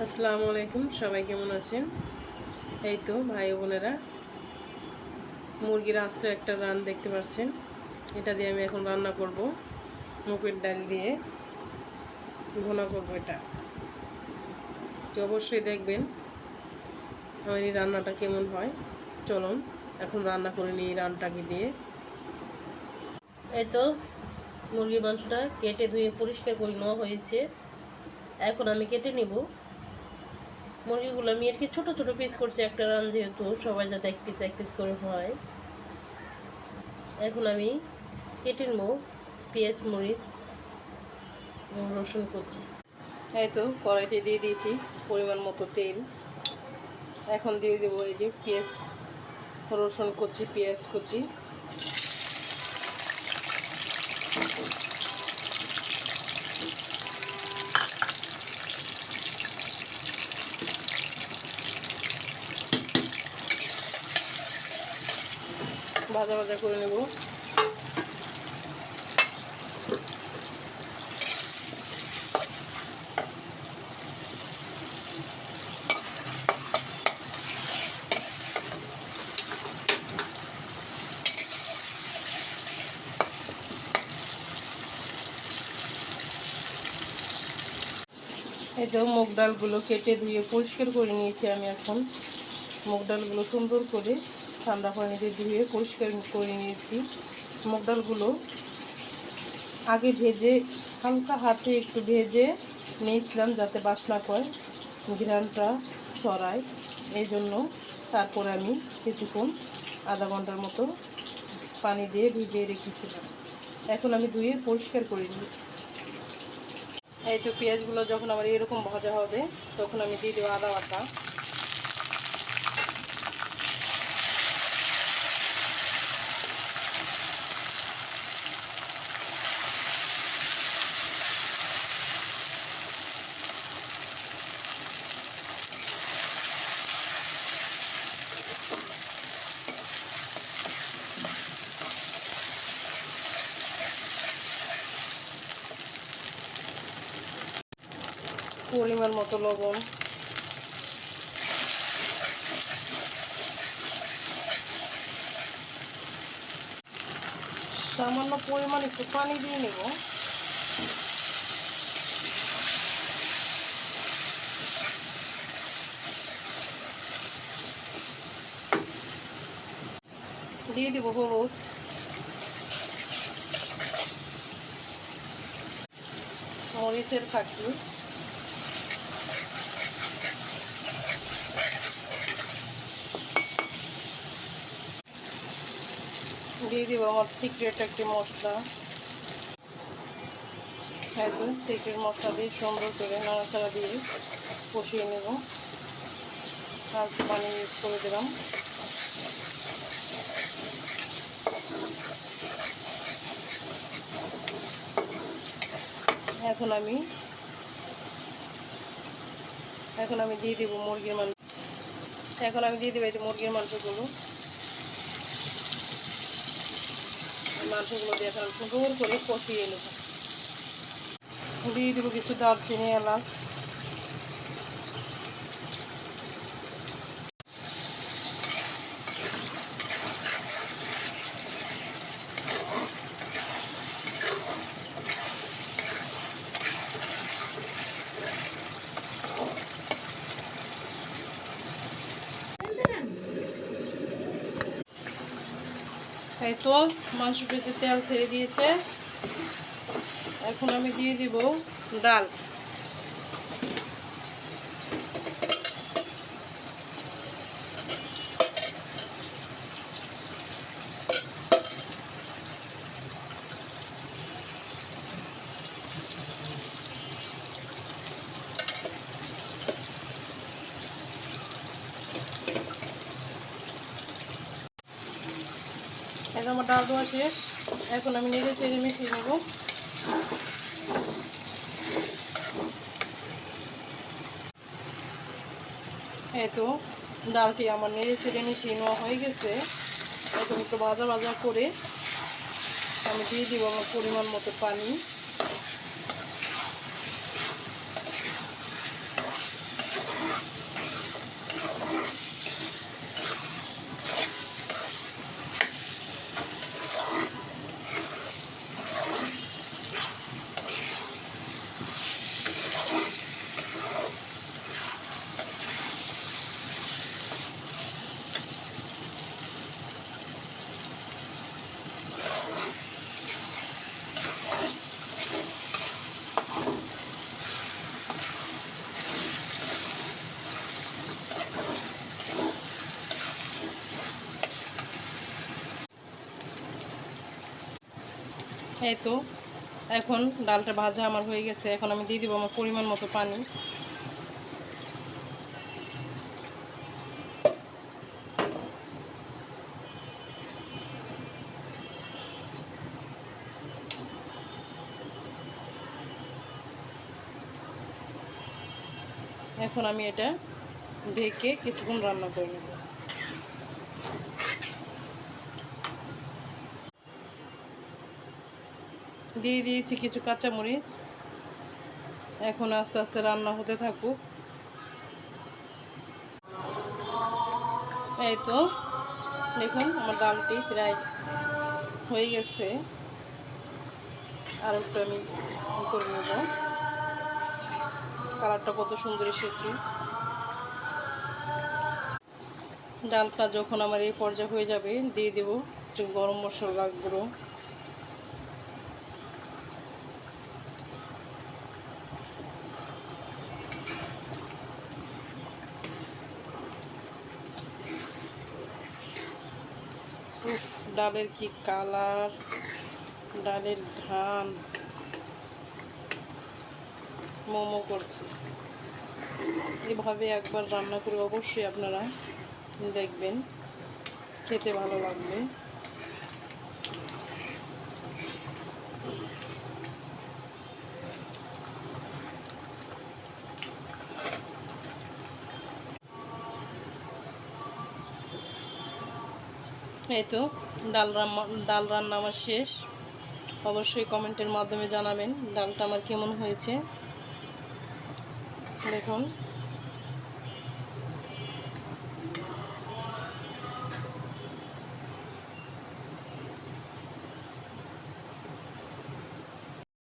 আসসালামু আলাইকুম, সবাই কেমন আছেন? এই তো ভাই বোনেরা, মুরগির আস্ত একটা রান দেখতে পাচ্ছেন। এটা দিয়ে আমি এখন রান্না করব, মুগের ডাল দিয়ে ভুনা করব। এটা তো অবশ্যই দেখবেন আমার এই রান্নাটা কেমন হয়। চলুন এখন রান্না করে নিই রানটাকে দিয়ে। এই তো মুরগির মাংসটা কেটে ধুয়ে পরিষ্কার করে নেওয়া হয়েছে। এখন আমি কেটে নিব মুরগিগুলো। আমি আর কি ছোটো ছোটো পিস করছি, একটা রান যেহেতু সবাই যাতে এক পিস করে হয়। এখন আমি কেটে নেব পেঁয়াজ, মরিচ এবং রসুন কুচি। এই তো কড়াইতে দিয়ে দিয়েছি পরিমাণ মতো তেল। এখন দিয়ে দেবো এই যে পেঁয়াজ, রসুন কুচি, পেঁয়াজ কুচি। ভাজা ভাজা করে নেব। এই তো মুগ ডালগুলো কেটে ধুয়ে পরিষ্কার করে নিয়েছি আমি। এখন মুগ ডালগুলো সুন্দর করে ঠান্ডা পানিতে ধুয়ে পরিষ্কার করে নিয়েছি। মুগ ডালগুলো আগে ভেজে হালকা হাতে একটু ভেজে নিয়েছিলাম যাতে বাসনা করে, ঘ্রাণটা ছড়ায়, এই জন্য। তারপরে আমি কিছুক্ষণ আধা ঘন্টার মতো পানি দিয়ে ভিজিয়ে রেখেছিলাম। এখন আমি ধুয়ে পরিষ্কার করে নিয়েছি। এই তো পেঁয়াজগুলো যখন আমার এরকম ভাজা হবে তখন আমি দিয়ে দেবো আদা বাটা। পরিমাণ মতো লবণ, সামান্য পরিমাণ একটু পানি দিয়ে নেব। দিয়ে দেবো হলুদ, মরিচের ফাঁকি, দিয়ে দেবো আমার সিক্রেট একটি মশলা। একদম সিক্রেট মশলা দিয়ে সুন্দর করে নাড়াচাড়া দিয়ে কষিয়ে নেব। আর পানি ইউজ করে দিলাম। এখন আমি দিয়ে দেবো মুরগির মাংস। এখন আমি দিয়ে দেবো এই মুরগির মাংসগুলো। মাংসগুলো দিয়ে এখন সুন্দর করে কষিয়ে নেব। দিয়ে দেবো কিছু দারচিনি, এলাচ। এই তো মাংস পেতে তেল ছেড়ে দিয়েছে। এখন আমি দিয়ে দিব ডাল। এখন আমার ডাল দেওয়া শেষ। এখন আমি নেড়ে চেড়ে মিশিয়ে নেব। এই তো ডালটি আমার নেড়ে চেড়ে মিশিয়ে নেওয়া হয়ে গেছে। এখন একটু ভাজা ভাজা করে আমি দিয়ে দিব আমার পরিমাণ মতো পানি। এই তো এখন ডালটা ভাজা আমার হয়ে গেছে। এখন আমি দিয়ে দিব আমার পরিমাণ মতো পানি। এখন আমি এটা ঢেকে কিছুক্ষণ রান্না করে নেব। দিয়ে দিয়েছি কিছু কাঁচামরিচ। এখন আস্তে আস্তে রান্না হতে থাকুক। এই তো দেখুন আমার ডালটি প্রায় হয়ে গেছে। আর একটু আমি করে নেব। কালারটা কত সুন্দর এসেছে। ডালটা যখন আমার এই পর্যায়ে হয়ে যাবে দিয়ে দেব একটু গরম মশলা গুঁড়ো। ডালের কি কালার, ডালের ঘ্রাণ মোমো করছে। এভাবে একবার রান্না করে অবশ্যই আপনারা দেখবেন, খেতে ভালো লাগবে। এই তো ডাল রান্না আমার শেষ। অবশ্যই কমেন্টের মাধ্যমে জানাবেন ডালটা আমার কেমন হয়েছে। দেখুন